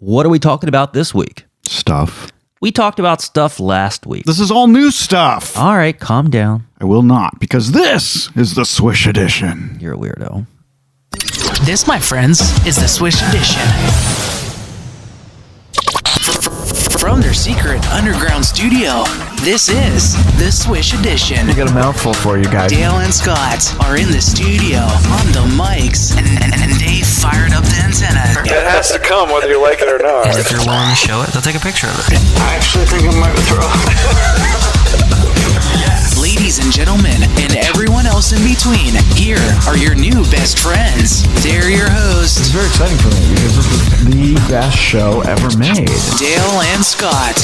What are we talking about this week? Stuff. We talked about stuff last week. This is all new stuff. All right, calm down. I will not, because this is the Swish edition. You're a weirdo. This, my friends, is the Swish edition. From their secret underground studio, this is the Swish edition. I got a mouthful for you guys. Dale and Scott are in the studio on the mics, and Dave fired up the antenna. It has to come whether you like it or not. And if you're willing to show it, they'll take a picture of it. I actually think I might throw Ladies and gentlemen, and everyone else in between, here are your new best friends. They're your hosts, It's very exciting for me because this is the best show ever made. Dale and Scott.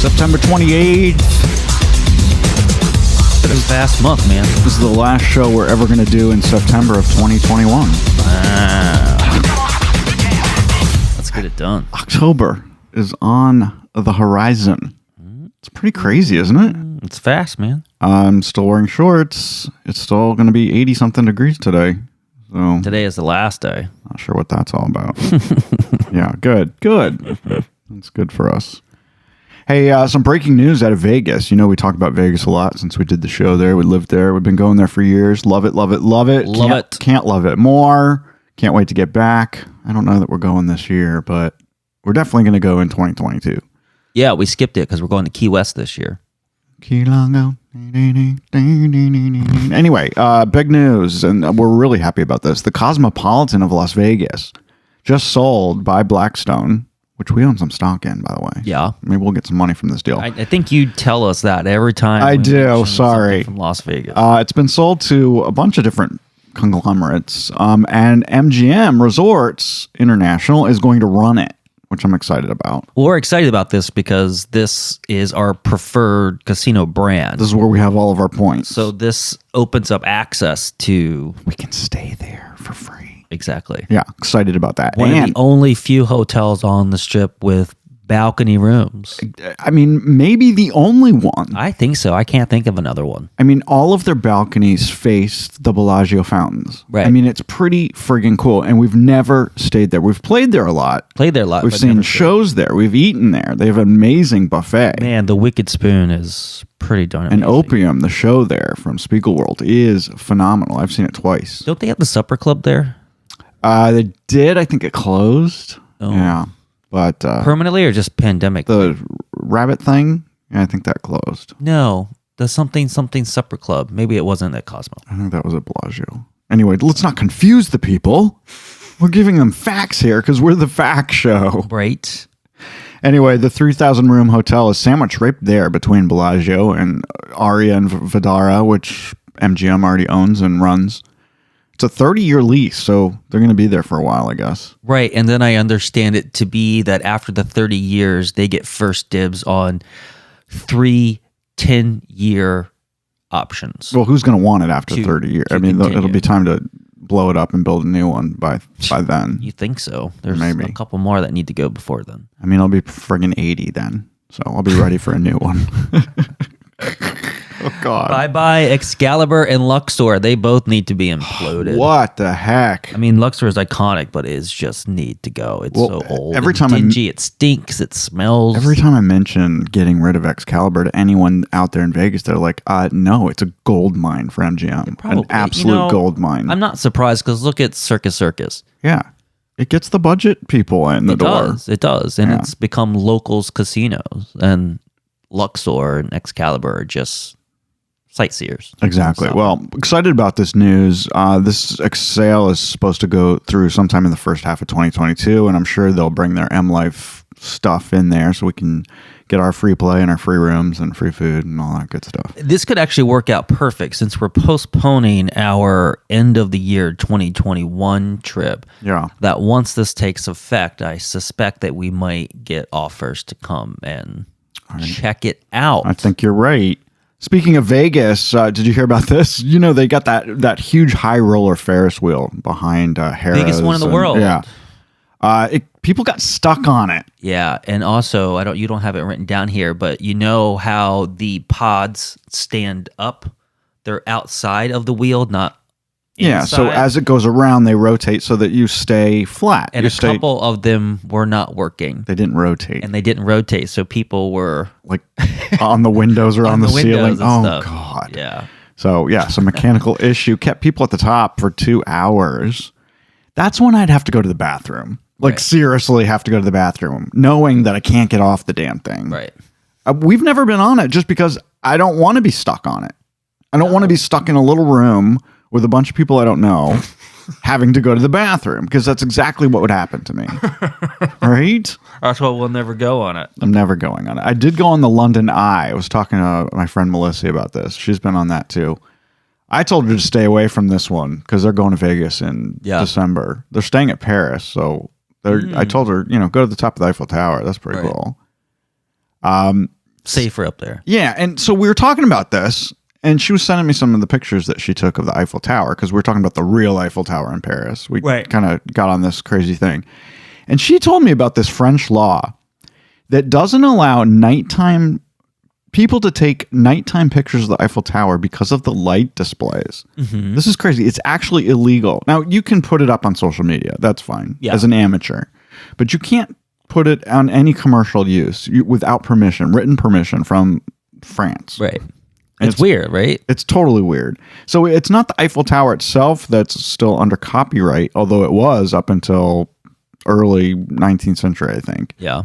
September 28th. It was a fast month, man. This is the last show we're ever going to do in September of 2021. Let's get it done. October is on the horizon. It's pretty crazy, isn't it? It's fast, man. I'm still wearing shorts. It's still going to be 80-something degrees today. So Today is the last day. not sure what that's all about. Yeah, good. That's good for us. Hey, some breaking news out of Vegas. You know, we talk about Vegas a lot since we did the show there. We lived there. We've been going there for years. Love it. Love it. Can't love it more. Can't wait to get back. I don't know that we're going this year, but we're definitely going to go in 2022. Yeah, we skipped it because we're going to Key West this year. Key Longo. Anyway, big news, and we're really happy about this. The Cosmopolitan of Las Vegas just sold by Blackstone, which we own some stock in, by the way. Yeah. Maybe we'll get some money from this deal. I think you tell us that every time. I we do, mention sorry. something from Las Vegas. It's been sold to a bunch of different conglomerates, and MGM Resorts International is going to run it, which I'm excited about. Well, we're excited about this because this is our preferred casino brand. This is where we have all of our points. So this opens up access to... we can stay there for free. Exactly. Yeah, excited about that. One of the only few hotels on the Strip with balcony rooms. I mean, maybe the only one. I think so. I can't think of another one. I mean, all of their balconies face the Bellagio fountains. Right. I mean, it's pretty friggin' cool, and we've never stayed there. We've played there a lot. Played there a lot. We've but seen never shows there. We've eaten there. They have an amazing buffet. Man, the Wicked Spoon is pretty darn amazing. And Opium, the show there from Spiegelworld, is phenomenal. I've seen it twice. Don't they have the supper club there? They did. I think it closed. Oh. Yeah. But Permanently or just pandemic? the rabbit thing, yeah, I think that closed. No, the something supper club. Maybe it wasn't at Cosmo. I think that was at Bellagio. Anyway, let's not confuse the people. We're giving them facts here because we're the fact show. Right. Anyway, the 3,000 room hotel is sandwiched right there between Bellagio and Aria and Vidara, which MGM already owns and runs. It's a 30-year lease, so they're going to be there for a while, I guess. Right. And then I understand it to be that after the 30 years, they get first dibs on 3 10-year options. Well, who's going to want it after To- 30 years? to I mean, continue. it'll be time to blow it up and build a new one by then. You think so? There's Maybe. a couple more that need to go before then. I mean, I'll be friggin' 80 then, so I'll be ready for a new one. Oh, God. Bye-bye Excalibur and Luxor. They both need to be imploded. What the heck? I mean, Luxor is iconic, but it just need to go. It's Well, so old. every and time dingy. It stinks. It smells. Every time I mention getting rid of Excalibur to anyone out there in Vegas, they're like, no, it's a gold mine for MGM. Probably. An absolute gold mine. I'm not surprised because look at Circus. Yeah. It gets the budget people in the door. It does. And Yeah. it's become locals casinos. And Luxor and Excalibur are just sightseers. Exactly. So- Well, excited about this news. This sale is supposed to go through sometime in the first half of 2022, and I'm sure they'll bring their M Life stuff in there so we can get our free play and our free rooms and free food and all that good stuff. This could actually work out perfect since we're postponing our end of the year 2021 trip. Yeah. That once this takes effect, I suspect that we might get offers to come and check it out. I think you're right. Speaking of Vegas, did you hear about this? You know, they got that huge high roller Ferris wheel behind Harrah's. Biggest one in the world. Yeah. People got stuck on it. Yeah, and also you don't have it written down here, but you know how the pods stand up? They're outside of the wheel, not inside. Yeah, so as it goes around, they rotate so that you stay flat. And couple of them were not working. They didn't rotate. And they didn't rotate, so people were like on the windows or on the ceiling. Oh, stuff. God. Yeah. So, yeah, some mechanical issue kept people at the top for 2 hours. That's when I'd have to go to the bathroom. Like, seriously have to go to the bathroom, knowing that I can't get off the damn thing. Right. We've never been on it just because I don't want to be stuck on it. I don't want to be stuck in a little room with a bunch of people I don't know having to go to the bathroom, because that's exactly what would happen to me. Right? That's why we'll never go on it. I'm never going on it. I did go on the London Eye. I was talking to my friend Melissa about this. She's been on that too. I told her to stay away from this one because they're going to Vegas in December. They're staying at Paris, so I told her, go to the top of the Eiffel Tower. That's pretty cool. Safer up there. Yeah, and so we were talking about this, and she was sending me some of the pictures that she took of the Eiffel Tower, because we were talking about the real Eiffel Tower in Paris. We kind of got on this crazy thing. And she told me about this French law that doesn't allow people to take nighttime pictures of the Eiffel Tower because of the light displays. Mm-hmm. This is crazy. It's actually illegal. Now, you can put it up on social media. That's fine as an amateur. But you can't put it on any commercial use without permission, written permission from France. Right. It's weird, right? It's totally weird. So it's not the Eiffel Tower itself that's still under copyright, although it was up until early 19th century, I think. Yeah.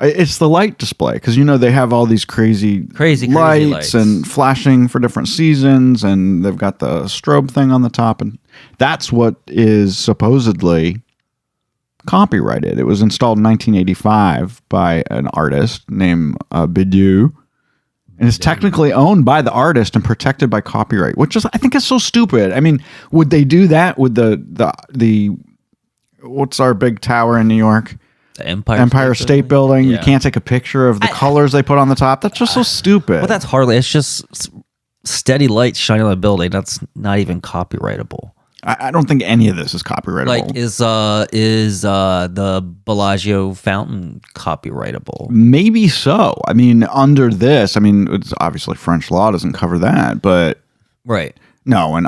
It's the light display, because they have all these crazy lights and flashing for different seasons, and they've got the strobe thing on the top, and that's what is supposedly copyrighted. It was installed in 1985 by an artist named Bidu, and it's technically owned by the artist and protected by copyright, which I think is so stupid. I mean, would they do that with the what's our big tower in New York? The Empire State Building. Yeah. You can't take a picture of the colors they put on the top. That's just so stupid. Well, that's hardly. It's just steady lights shining on the building. That's not even copyrightable. I don't think any of this is copyrightable. Like, is the Bellagio fountain copyrightable? Maybe so. I mean, under this, it's obviously French law doesn't cover that, but right. No, and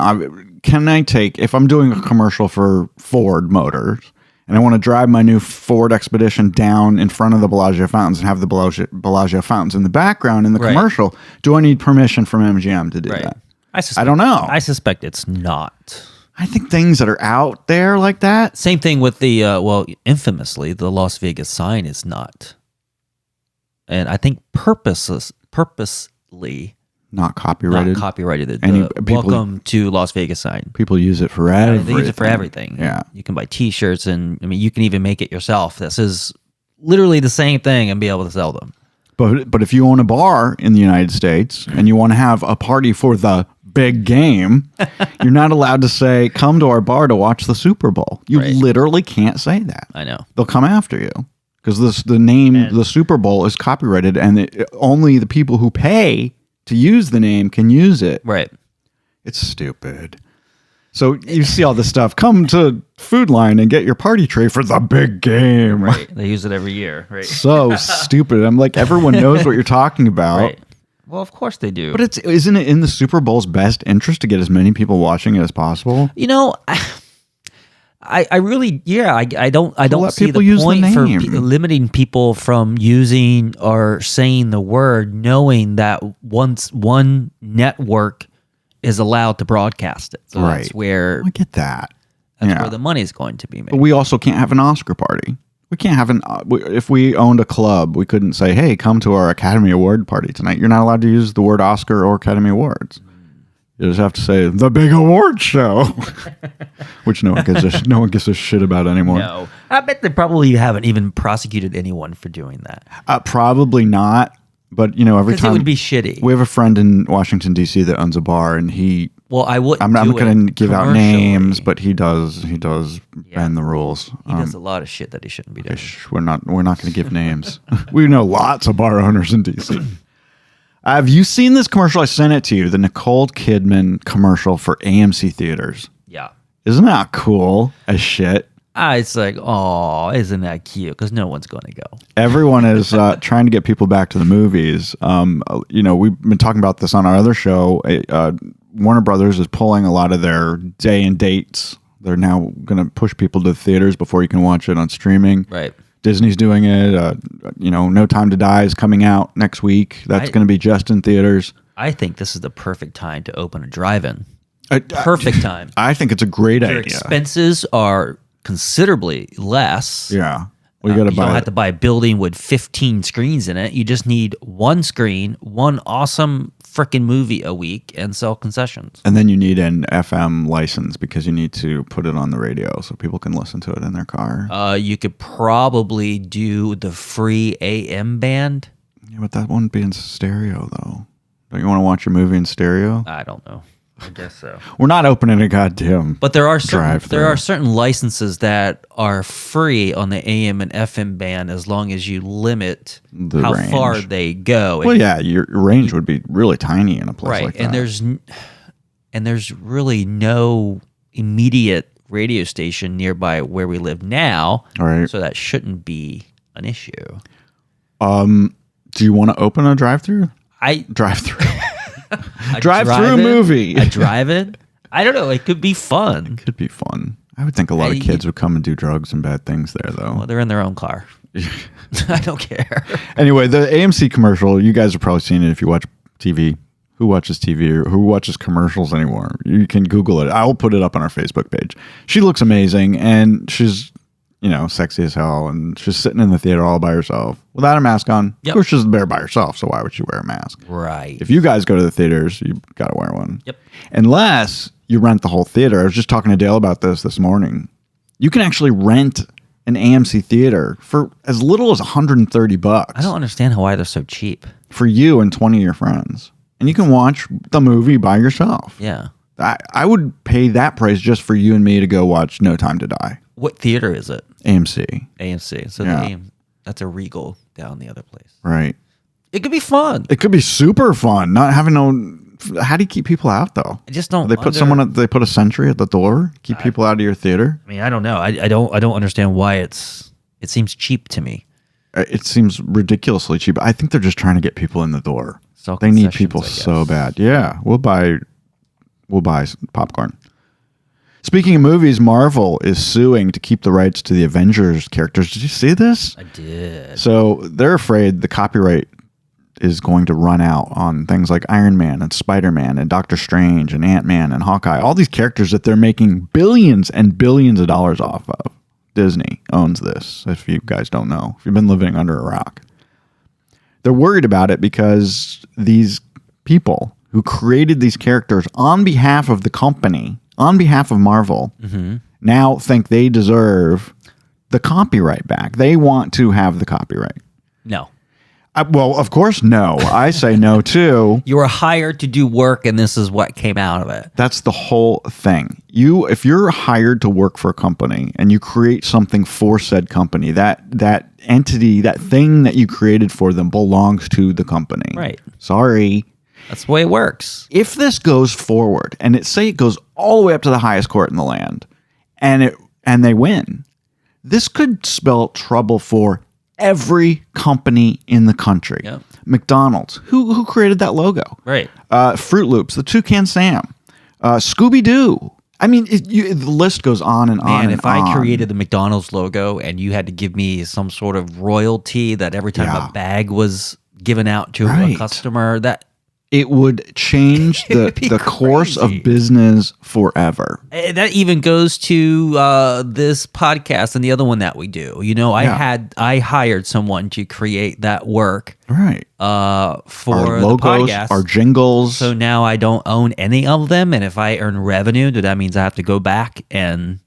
if I'm doing a commercial for Ford Motors and I want to drive my new Ford Expedition down in front of the Bellagio fountains and have the Bellagio fountains in the background in the commercial, do I need permission from MGM to do that? I don't know. I suspect it's not. I think things that are out there like that. Same thing with the, infamously, the Las Vegas sign is not. And I think purposely not copyrighted. Not copyrighted. Welcome to Las Vegas sign. People use it for everything. They use it for everything. Yeah. You can buy T-shirts, and you can even make it yourself. This is literally the same thing and be able to sell them. But if you own a bar in the United States and you want to have a party for the big game, you're not allowed to say, come to our bar to watch the Super Bowl. You literally can't say that. I know. They'll come after you because the name, the Super Bowl, is copyrighted, and only the people who pay to use the name can use it. Right. It's stupid. So you see all this stuff. Come to Food Line and get your party tray for the big game. Right. They use it every year. Right. So stupid. I'm like, everyone knows what you're talking about. Right. Well, of course they do. But isn't it in the Super Bowl's best interest to get as many people watching it as possible? I really, I don't see the point for limiting people from using or saying the word, knowing that once one network is allowed to broadcast it. So that's where I get that. That's where the money's going to be made. But we also can't have an Oscar party. We can't have if we owned a club, we couldn't say, hey, come to our Academy Award party tonight. You're not allowed to use the word Oscar or Academy Awards. You just have to say the big award show, which no one gives a shit about anymore. No, I bet they probably haven't even prosecuted anyone for doing that. Probably not. But every time it would be shitty. We have a friend in Washington D.C. that owns a bar, and he. Well, I wouldn't. I'm not going to give out names, but he does bend the rules. He does a lot of shit that he shouldn't be doing. We're not going to give names. We know lots of bar owners in D.C. Have you seen this commercial? I sent it to you. The Nicole Kidman commercial for AMC Theaters. Yeah. Isn't that cool as shit? It's like, oh, isn't that cute? Because no one's going to go. Everyone is trying to get people back to the movies. We've been talking about this on our other show. Warner Brothers is pulling a lot of their day and dates. They're now going to push people to the theaters before you can watch it on streaming. Right. Disney's doing it. No Time to Die is coming out next week. That's going to be just in theaters. I think this is the perfect time to open a drive-in. Perfect time. I think it's a great Your idea. expenses are considerably less. Yeah. We got to You buy don't have it. to buy a building with 15 screens in it. You just need one screen, one awesome freaking movie a week, and sell concessions. And then you need an FM license because you need to put it on the radio so people can listen to it in their car. You could probably do the free AM band. Yeah, but that wouldn't be in stereo, though. Don't you want to watch your movie in stereo? I don't know. I guess so. We're not opening a goddamn. But there are drive-through. certain licenses that are free on the AM and FM band as long as you limit The how range. far they go. Well, yeah, your range would be really tiny in a place right, like that. and there's really no immediate radio station nearby where we live now. All right. So that shouldn't be an issue. Do you want to open a drive-through? Drive-through. A Drive-through drive-in? movie. A drive-in? I don't know. It could be fun. Could be fun. I would think a lot of kids would come and do drugs and bad things there, though. Well, they're in their own car. I don't care. Anyway, the AMC commercial, you guys have probably seen it if you watch TV. Who watches TV or who watches commercials anymore? You can Google it. I'll put it up on our Facebook page. She looks amazing, and she's, sexy as hell, and she's sitting in the theater all by herself without a mask on. Yep. Of course, she's there by herself, so why would she wear a mask? Right. If you guys go to the theaters, you got to wear one. Yep. Unless you rent the whole theater. I was just talking to Dale about this morning. You can actually rent an AMC theater for as little as $130 I don't understand why they're so cheap. for you and 20 of your friends. And you can watch the movie by yourself. Yeah. I would pay that price just for you and me to go watch No Time to Die. What theater is it? AMC. AMC. So Yeah. that's a Regal down the other place. Right. It could be fun. It could be super fun. Not having no. How do you keep people out though? I just don't. They put they put a sentry at the door. Keep people out of your theater. I mean, I don't know. I don't understand why it seems cheap to me. It seems ridiculously cheap. I think they're just trying to get people in the door. Sell They need concessions, people I guess. so bad. Yeah, we'll buy some popcorn. Speaking of movies, Marvel is suing to keep the rights to the Avengers characters. Did you see this? I did. So they're afraid the copyright is going to run out on things like Iron Man and Spider-Man and Doctor Strange and Ant-Man and Hawkeye. All these characters that they're making billions and billions of dollars off of. Disney owns this, if you guys don't know. If you've been living under a rock. They're worried about it because these people who created these characters on behalf of the company, on behalf of Marvel, now think they deserve the copyright back. They want to have the copyright. No. Well, of course, no. I say no, too. You were hired to do work, and this is what came out of it. That's the whole thing. If you're hired to work for a company and you create something for said company, that entity, that thing that you created for them belongs to the company. Right. Sorry. That's the way it works. If this goes forward, and it goes all the way up to the highest court in the land, and they win, this could spell trouble for every company in the country. Yep. McDonald's, who created that logo? Right. Fruit Loops, the Toucan Sam, Scooby-Doo. I mean, the list goes on and on Man, and if I on. created the McDonald's logo and you had to give me some sort of royalty that every time Yeah. a bag was given out to a Right. customer, that It would change It'd be the course crazy. of business forever. that even goes to this podcast and the other one that we do. I hired someone to create that work Right. for Our the logos, podcast. our jingles. So now I don't own any of them, and if I earn revenue, that means I have to go back and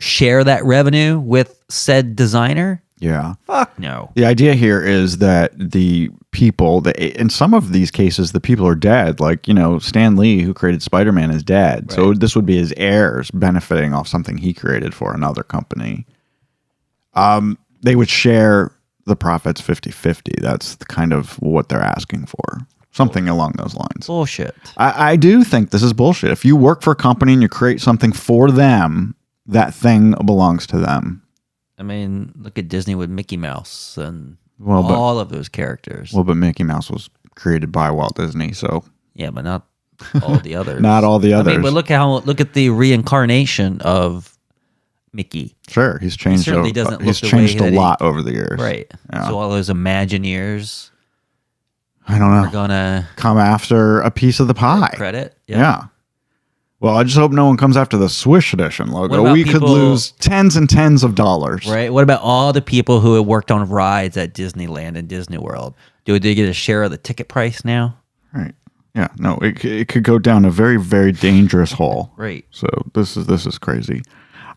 share that revenue with said designer? yeah. Fuck no. The idea here is that the people, in some of these cases, the people are dead. Like, Stan Lee, who created Spider-Man, is dead. Right. So this would be his heirs benefiting off something he created for another company. They would share the profits 50-50. That's kind of what they're asking for. Something along those lines. Bullshit. I do think this is bullshit. If you work for a company and you create something for them, that thing belongs to them. I mean, look at Disney with Mickey Mouse and Well, but- all of those characters. Well, but Mickey Mouse was created by Walt Disney, so Yeah, but not all the others. not all the I others. mean, but look at the reincarnation of Mickey. Sure, he's changed. certainly doesn't look he's the changed way a that lot over the years. Right. Yeah. So all those Imagineers I don't know. are gonna Come after a piece of the pie. credit. Yeah. Well, I just hope no one comes after the Swish edition What logo. about We could people- lose tens and tens of dollars. Right. What about all the people who have worked on rides at Disneyland and Disney World? Do they get a share of the ticket price now? Right. Yeah. No, it could go down a very, very dangerous hole. Right. So this is crazy.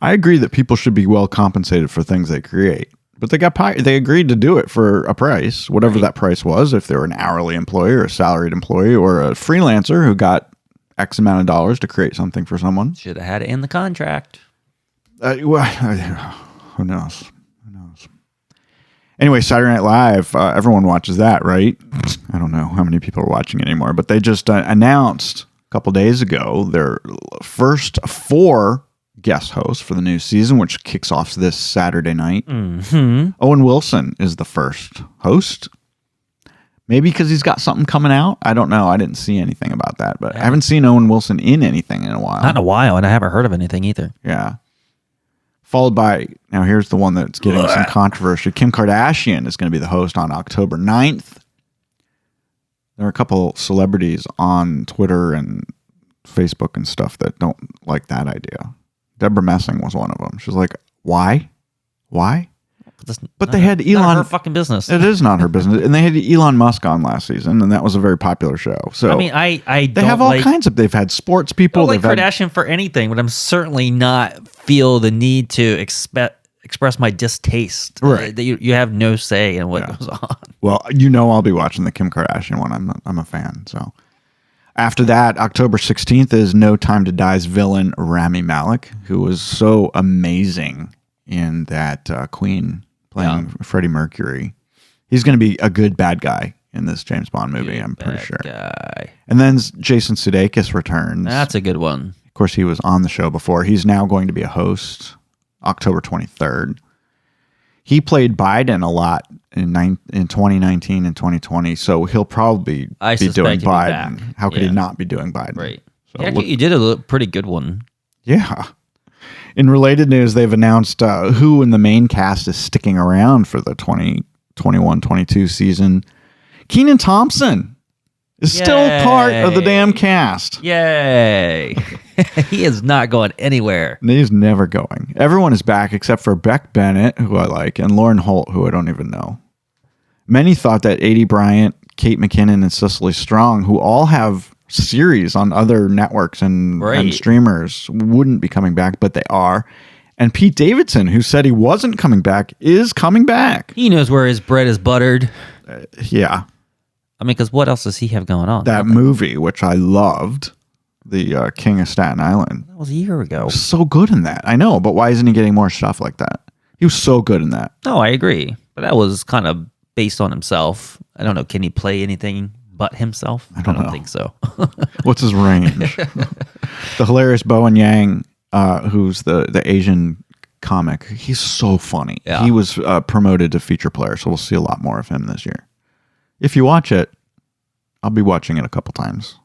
I agree that people should be well compensated for things they create, but they agreed to do it for a price, whatever that price was. If they were an hourly employee or a salaried employee or a freelancer who got X amount of dollars to create something for someone. Should have had it in the contract. Who knows? Who knows? Anyway, Saturday Night Live, everyone watches that, right? I don't know how many people are watching it anymore, but they just announced a couple days ago their first 4 guest hosts for the new season, which kicks off this Saturday night. Mm-hmm. Owen Wilson is the first host. Maybe because he's got something coming out. I don't know. I didn't see anything about that, but I haven't seen Owen Wilson in anything in a while. Not in a while, and I haven't heard of anything either. Yeah. Followed by, now here's the one that's getting some controversy. Kim Kardashian is going to be the host on October 9th. There are a couple celebrities on Twitter and Facebook and stuff that don't like that idea. Deborah Messing was one of them. She's like, why? Why? But they had Elon. Not her fucking business. It is not her business. And they had Elon Musk on last season, and that was a very popular show. So I mean, I they don't have all like, kinds of. They've had sports I people. don't like They've had, Kardashian for anything, but I'm certainly not feel the need to express my distaste. Right. That you have no say in what goes on. well, I'll be watching the Kim Kardashian one. I'm a fan. So after that, October 16th is No Time to Die's villain Rami Malek, who was so amazing in that Queen playing Freddie Mercury. He's going to be a good bad guy in this James Bond movie, I'm pretty sure. Guy. And then Jason Sudeikis returns. That's a good one. Of course, he was on the show before. He's now going to be a host October 23rd. He played Biden a lot in 2019 and 2020, so he'll probably I be suspect doing he'll be Biden. back. How could he Yeah. not be doing Biden? Right. So Yeah, look- you did a pretty good one. yeah. In related news, they've announced who in the main cast is sticking around for the 2021-22 season. Kenan Thompson is still part of the Yay. damn cast. Yay. He is not going anywhere. He's never going. Everyone is back except for Beck Bennett, who I like, and Lauren Holt, who I don't even know. Many thought that Adie Bryant, Kate McKinnon, and Cicely Strong, who all have series on other networks and streamers, wouldn't be coming back, but they are. And Pete Davidson, who said he wasn't coming back, is coming back. He knows where his bread is buttered. Yeah. I mean, because what else does he have going on? That movie, which I loved, the King of Staten Island. That was a year ago. So good in that. I know, but why isn't he getting more stuff like that? He was so good in that. No, I agree. But that was kind of based on himself. I don't know. Can he play anything but himself? I don't know. think so. What's his range? The hilarious Bowen Yang, who's the Asian comic. He's so funny. Yeah. He was promoted to feature player, so we'll see a lot more of him this year. If you watch it, I'll be watching it a couple times.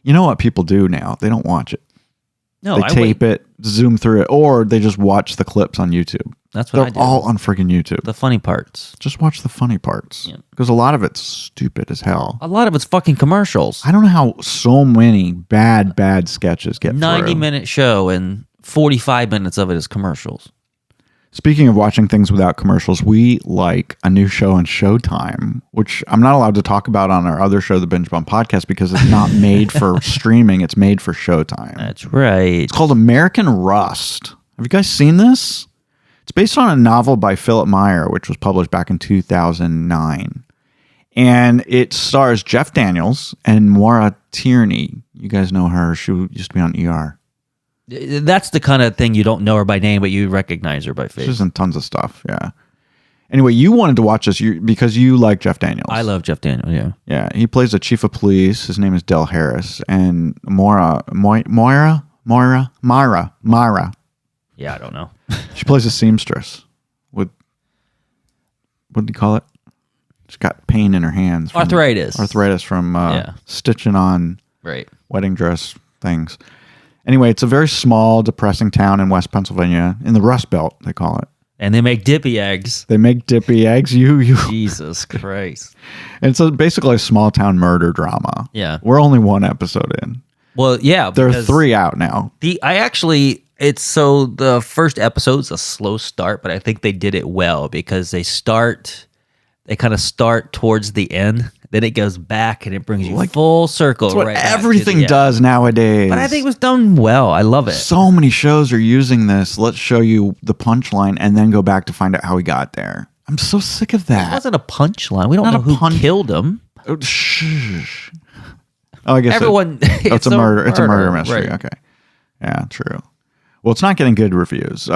You know what people do now? They don't watch it. No, They tape it, zoom through it, or they just watch the clips on YouTube. That's what I They're do. all on friggin' YouTube. The funny parts. Just watch the funny parts. Yeah. Because a lot of it's stupid as hell. A lot of it's fucking commercials. I don't know how so many bad sketches get 90-minute show and 45 minutes of it is commercials. Speaking of watching things without commercials, we like a new show on Showtime, which I'm not allowed to talk about on our other show, the Binge Bump Podcast, because it's not made for streaming. It's made for Showtime. That's right. It's called American Rust. Have you guys seen this? It's based on a novel by Philip Meyer, which was published back in 2009. And it stars Jeff Daniels and Maura Tierney. You guys know her. She used to be on ER. That's the kind of thing you don't know her by name, but you recognize her by face. She's in tons of stuff, yeah. Anyway, you wanted to watch this because you like Jeff Daniels. I love Jeff Daniels, yeah. Yeah, he plays a chief of police. His name is Del Harris. And Mara, Yeah, I don't know. She plays a seamstress with, what do you call it? She's got pain in her hands. Arthritis. Arthritis from Yeah. stitching on Right. wedding dress things. Anyway, it's a very small, depressing town in West Pennsylvania, in the Rust Belt, they call it. And they make dippy eggs. They make dippy eggs. Jesus Christ. And it's basically a small town murder drama. Yeah. We're only one episode in. Well, yeah. There are because 3 out now. the first episode's a slow start, but I think they did it well because they kind of start towards the end. Then it goes back and it brings you full circle. That's what right back to everything the end. does nowadays. But I think it was done well. I love it. So many shows are using this. Let's show you the punchline and then go back to find out how he got there. I'm so sick of It that. wasn't a punchline. We don't know who killed him. Oh, shh. Oh, I guess Everyone. it's a murder. It's a murder mystery. Right. Okay. Yeah, true. Well, it's not getting good reviews.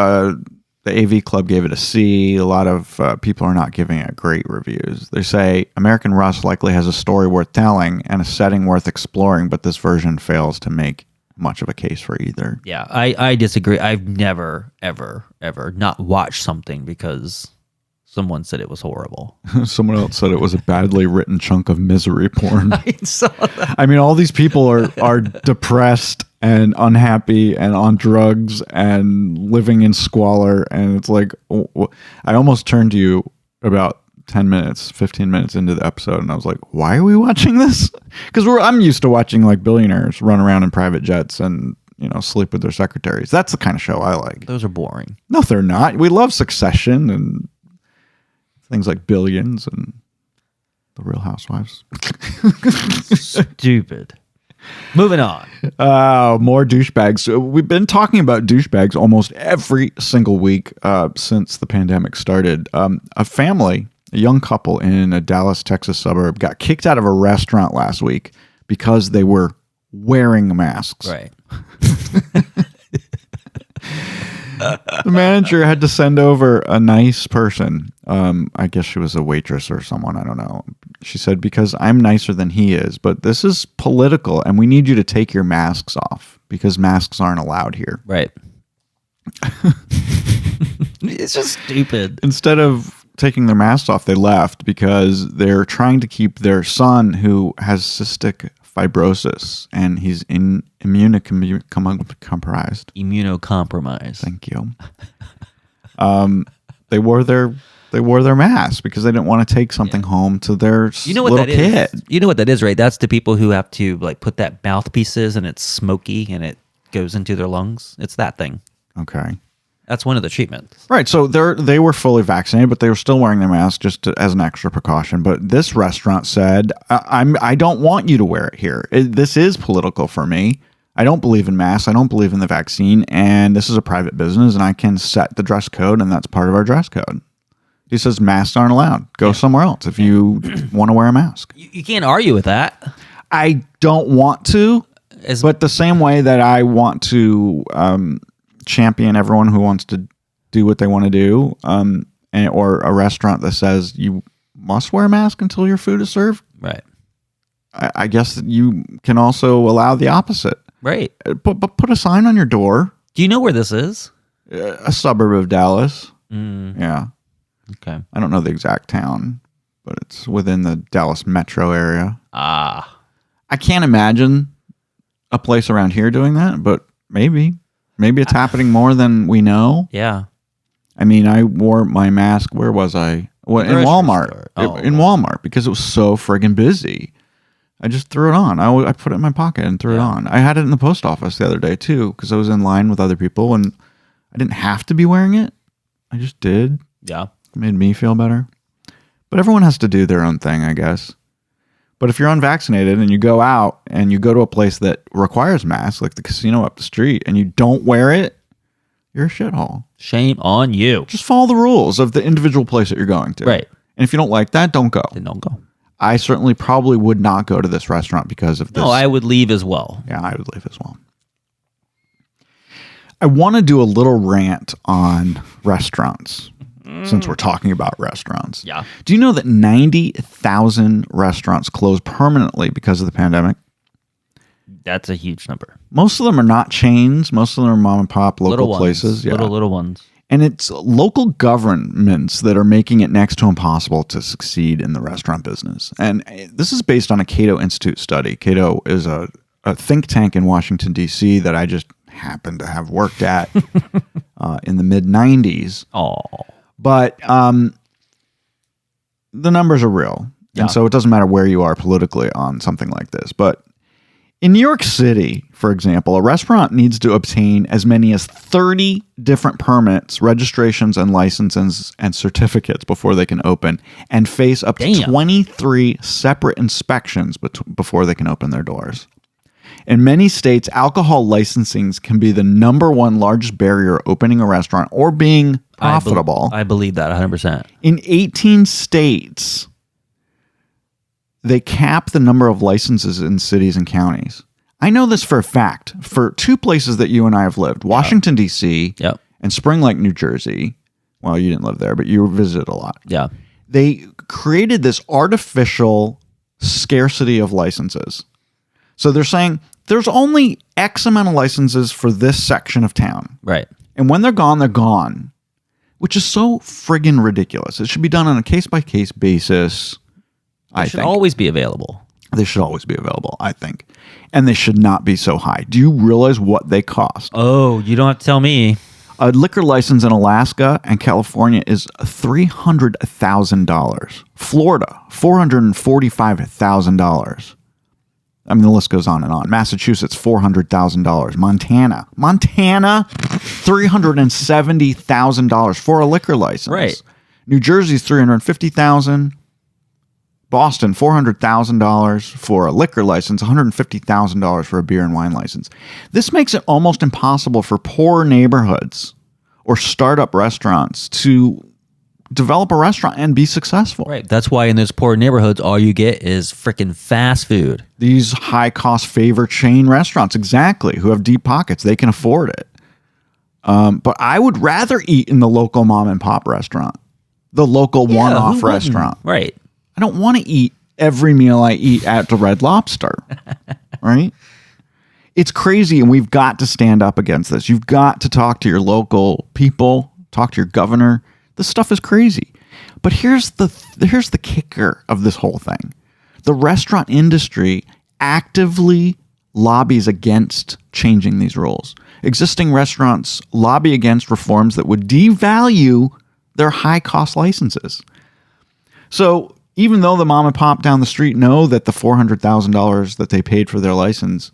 The AV Club gave it a C. A lot of people are not giving it great reviews. They say American Rust likely has a story worth telling and a setting worth exploring, but this version fails to make much of a case for either. Yeah, I disagree. I've never, ever, ever not watched something because someone said it was horrible. Someone else said it was a badly written chunk of misery porn. I saw that. I mean, all these people are depressed and unhappy and on drugs and living in squalor. And it's like, I almost turned to you about 15 minutes into the episode. And I was like, why are we watching this? Because I'm used to watching like billionaires run around in private jets and, sleep with their secretaries. That's the kind of show I like. Those are boring. No, they're not. We love Succession and things like Billions and The Real Housewives. Stupid. Moving on. More douchebags. We've been talking about douchebags almost every single week since the pandemic started. A young couple in a Dallas, Texas suburb got kicked out of a restaurant last week because they were wearing masks. Right. The manager had to send over a nice person. I guess she was a waitress or someone. I don't know. She said, because I'm nicer than he is, but this is political and we need you to take your masks off because masks aren't allowed here. Right. It's just stupid. Instead of taking their masks off, they left because they're trying to keep their son, who has cystic fibrosis and he's immunocompromised. Immunocompromised. Thank you. They wore their masks because they didn't want to take something home to their little kid. You know what that is, right? That's the people who have to like put that mouthpiece and it's smoky and it goes into their lungs. It's that thing. Okay. That's one of the treatments. Right. So they were fully vaccinated, but they were still wearing their masks just as an extra precaution. But this restaurant said, I don't want you to wear it here. This is political for me. I don't believe in masks. I don't believe in the vaccine. And this is a private business and I can set the dress code and that's part of our dress code. He says masks aren't allowed. Go somewhere else if you want to wear a mask. You can't argue with that. I don't want to, but the same way that I want to champion everyone who wants to do what they want to do, or a restaurant that says you must wear a mask until your food is served. Right. I guess that you can also allow the opposite. Right. But put a sign on your door. Do you know where this is? A suburb of Dallas. Yeah. Okay. I don't know the exact town, but it's within the Dallas metro area. I can't imagine a place around here doing that, but maybe it's happening more than we know. Yeah. I mean, I wore my mask. Where was I? Well, in Walmart. In Walmart because it was so friggin' busy. I just threw it on. I put it in my pocket and threw it on. I had it in the post office the other day too because I was in line with other people and I didn't have to be wearing it. I just did. Yeah. It made me feel better. But everyone has to do their own thing, I guess. But if you're unvaccinated and you go out and you go to a place that requires masks, like the casino up the street, and you don't wear it, you're a shithole. Shame on you. Just follow the rules of the individual place that you're going to. Right. And if you don't like that, don't go. Then don't go. I certainly probably would not go to this restaurant because of this. No, I would leave as well. Yeah, I would leave as well. I want to do a little rant on restaurants. Since we're talking about restaurants. Yeah. Do you know that 90,000 restaurants closed permanently because of the pandemic? That's a huge number. Most of them are not chains. Most of them are mom and pop local places. Yeah. Little ones. And it's local governments that are making it next to impossible to succeed in the restaurant business. And this is based on a Cato Institute study. Cato is a think tank in Washington, D.C. that I just happened to have worked at in the mid-'90s. Oh. But the numbers are real. Yeah. And so it doesn't matter where you are politically on something like this. But in New York City, for example, a restaurant needs to obtain as many as 30 different permits, registrations, and licenses and certificates before they can open, and face up to 23 separate inspections before they can open their doors. In many states, alcohol licensings can be the number one largest barrier opening a restaurant or being profitable. I believe that 100%. In 18 states, they cap the number of licenses in cities and counties. I know this for a fact. For two places that you and I have lived, Washington, D.C. Yep. and Spring Lake, New Jersey. Well, you didn't live there, but you visited a lot. Yeah. They created this artificial scarcity of licenses. So they're saying there's only X amount of licenses for this section of town. Right. And when they're gone, which is so friggin' ridiculous. It should be done on a case-by-case basis. They should always be available. They should always be available, I think. And they should not be so high. Do you realize what they cost? Oh, you don't have to tell me. A liquor license in Alaska and California is $300,000. Florida, $445,000. I mean, the list goes on and on. Massachusetts, $400,000. Montana, $370,000 for a liquor license. Right. New Jersey's $350,000. Boston, $400,000 for a liquor license, $150,000 for a beer and wine license. This makes it almost impossible for poor neighborhoods or startup restaurants to develop a restaurant and be successful. Right. That's why in those poor neighborhoods, all you get is freaking fast food. These high-cost favor chain restaurants, exactly, who have deep pockets. They can afford it. But I would rather eat in the local mom-and-pop restaurant, the local one-off restaurant. Right. I don't want to eat every meal I eat at the Red Lobster, right? It's crazy, and we've got to stand up against this. You've got to talk to your local people, talk to your governor. This stuff is crazy. But here's the kicker of this whole thing. The restaurant industry actively lobbies against changing these rules. Existing restaurants lobby against reforms that would devalue their high-cost licenses. So even though the mom and pop down the street know that the $400,000 that they paid for their license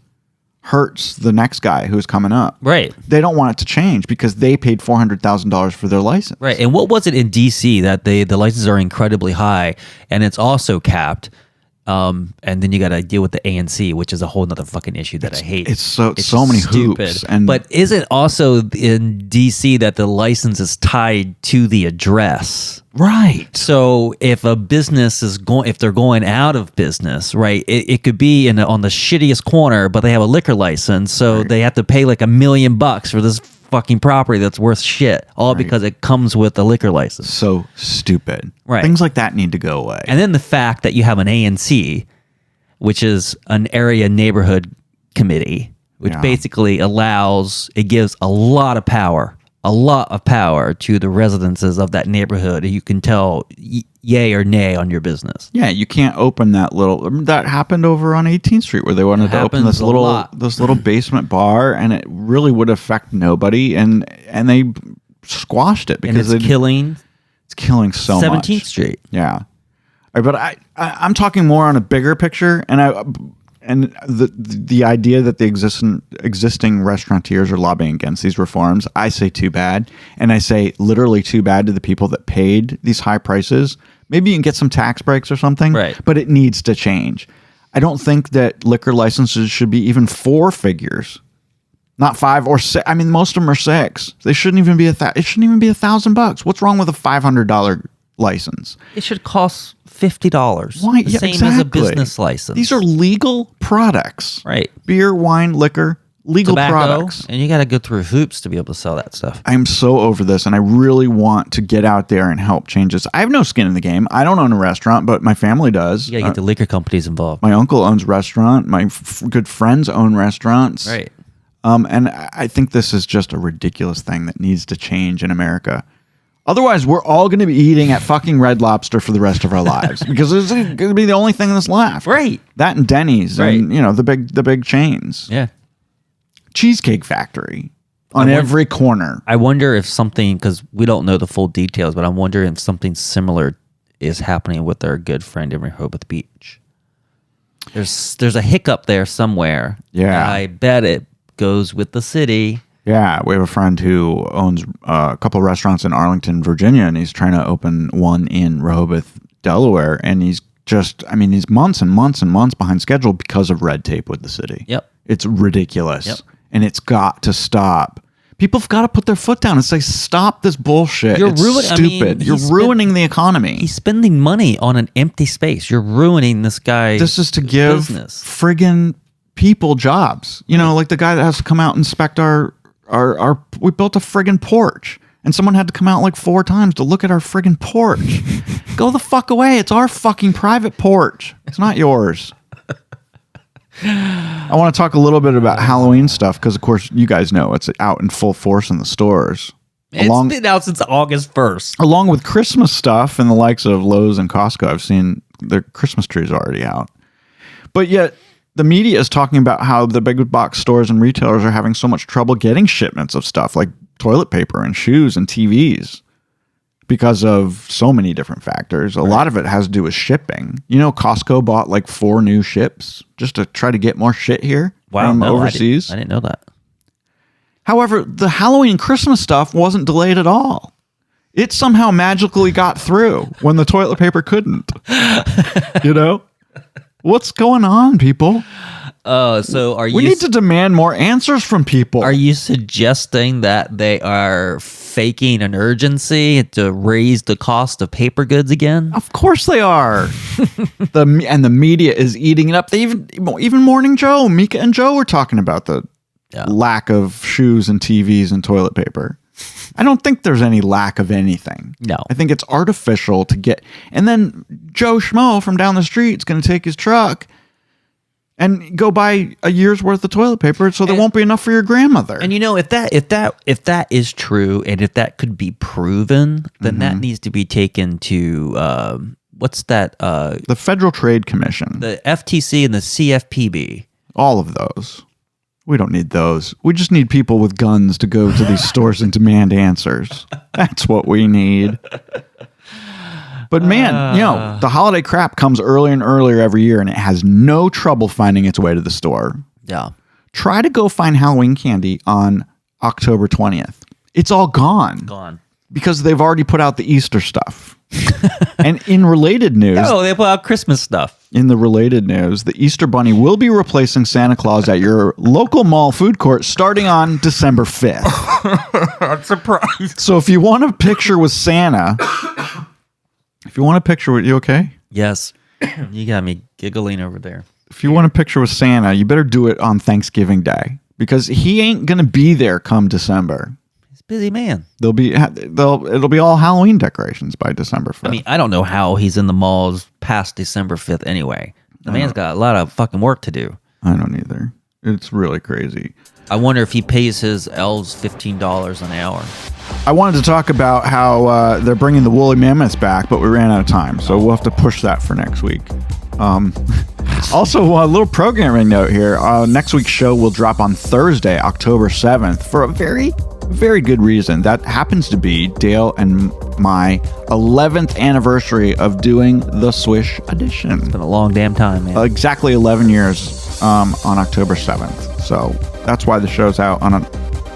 hurts the next guy who's coming up. Right. They don't want it to change because they paid $400,000 for their license. Right. And what was it in DC that the licenses are incredibly high and it's also capped? And then you got to deal with the ANC, which is a whole nother fucking issue that I hate. It's so many hoops. But is it also in DC that the license is tied to the address? Right. So if a business is if they're going out of business, right, it could be on the shittiest corner, but they have a liquor license, so they have to pay like $1 million for this fucking property that's worth shit, all because it comes with a liquor license. So stupid. Right. Things like that need to go away. And then the fact that you have an ANC, which is an area neighborhood committee, which basically gives a lot of power to the residences of that neighborhood. You can tell yay or nay on your business. Yeah, you can't open that that happened over on 18th Street where they wanted to open this little basement bar, and it really would affect nobody, and they squashed it because it's killing so 17th much. Street. Yeah. But I'm talking more on a bigger picture, and the idea that the existing restaurateurs are lobbying against these reforms, I say too bad. And I say literally too bad to the people that paid these high prices. Maybe you can get some tax breaks or something, but it needs to change. I don't think that liquor licenses should be even 4 figures, not 5 or 6. I mean, most of them are 6. They shouldn't even be it shouldn't even be $1,000. What's wrong with a $500 license? It should cost $50. Why? The same as a business license. These are legal products. Right. Beer, wine, liquor, legal tobacco, products. and you got to go through hoops to be able to sell that stuff. I'm so over this, and I really want to get out there and help change this. I have no skin in the game. I don't own a restaurant, but my family does. You got to get the liquor companies involved. My uncle owns a restaurant. My good friends own restaurants. Right. And I think this is just a ridiculous thing that needs to change in America. Otherwise, we're all going to be eating at fucking Red Lobster for the rest of our lives because it's going to be the only thing that's left. Right. That and Denny's and, the big chains. Yeah. Cheesecake Factory on every corner. I wonder if something, because we don't know the full details, but I'm wondering if something similar is happening with our good friend in Rehoboth Beach. There's a hiccup there somewhere. Yeah. I bet it goes with the city. Yeah, we have a friend who owns a couple restaurants in Arlington, Virginia, and he's trying to open one in Rehoboth, Delaware, and he's months and months and months behind schedule because of red tape with the city. Yep. It's ridiculous. Yep. And it's got to stop. People have got to put their foot down and say, stop this bullshit. You're it's stupid. You're ruining the economy. He's spending money on an empty space. You're ruining this guy. This is to give friggin' people jobs. Like the guy that has to come out and inspect our we built a friggin' porch. And someone had to come out like 4 times to look at our friggin' porch. Go the fuck away. It's our fucking private porch. It's not yours. I want to talk a little bit about Halloween stuff because, of course, you guys know it's out in full force in the stores. It's been out since August 1st. Along with Christmas stuff and the likes of Lowe's and Costco, I've seen their Christmas trees already out. But yet, the media is talking about how the big box stores and retailers are having so much trouble getting shipments of stuff like toilet paper and shoes and TVs because of so many different factors. A lot of it has to do with shipping. Costco bought like 4 new ships just to try to get more shit here from overseas. I didn't know that. However, the Halloween and Christmas stuff wasn't delayed at all. It somehow magically got through when the toilet paper couldn't. What's going on, people? We need to demand more answers from people. Are you suggesting that they are faking an urgency to raise the cost of paper goods again? Of course they are. The media is eating it up. They even Morning Joe, Mika and Joe were talking about the lack of shoes and TVs and toilet paper. I don't think there's any lack of anything. No. I think it's artificial to get... And then Joe Schmo from down the street is going to take his truck and go buy a year's worth of toilet paper so there won't be enough for your grandmother. And if that is true and if that could be proven, then that needs to be taken to... what's that? The Federal Trade Commission. The FTC and the CFPB. All of those. We don't need those. We just need people with guns to go to these stores and demand answers. That's what we need. But man, the holiday crap comes earlier and earlier every year, and it has no trouble finding its way to the store. Yeah. Try to go find Halloween candy on October 20th. It's all gone. Gone. Because they've already put out the Easter stuff. And in related news... No, they put out Christmas stuff. In the related news, the Easter Bunny will be replacing Santa Claus at your local mall food court starting on December 5th. I'm surprised. So if you want a picture with Santa... You okay? Yes. You got me giggling over there. If you want a picture with Santa, you better do it on Thanksgiving Day. Because he ain't going to be there come December. Busy man. It'll be all Halloween decorations by December 5th. I mean, I don't know how he's in the malls past December 5th anyway. The man's got a lot of fucking work to do. I don't either. It's really crazy. I wonder if he pays his elves $15 an hour. I wanted to talk about how they're bringing the woolly mammoths back, but we ran out of time, so we'll have to push that for next week. Also, a little programming note here. Next week's show will drop on Thursday, October 7th, for a very, very good reason. That happens to be Dale and my 11th anniversary of doing the Swish edition. It's been a long damn time, man. Exactly 11 years on October 7th. So that's why the show's out on a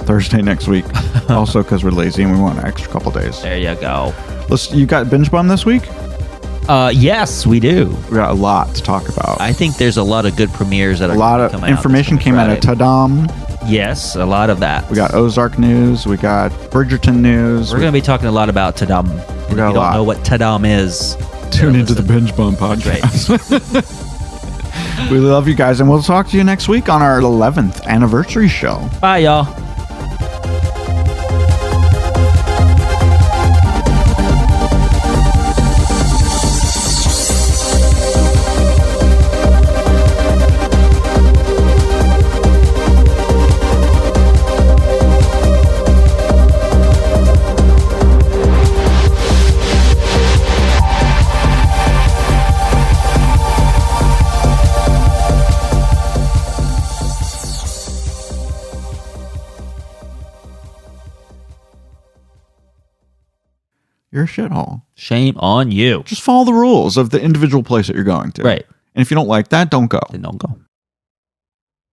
Thursday next week. Also because we're lazy and we want an extra couple days. There you go. You got Binge Bum this week? Yes, we do. We got a lot to talk about. I think there's a lot of good premieres that are coming out. A lot of information came out of Tadam. Yes, a lot of that. We got Ozark news. We got Bridgerton news. We're going to be talking a lot about Tadam. If you don't know what Tadam is, tune into the Binge Bum podcast. Right. We love you guys, and we'll talk to you next week on our 11th anniversary show. Bye, y'all. You're a shithole. Shame on you. Just follow the rules of the individual place that you're going to. Right. And if you don't like that, don't go. Then don't go.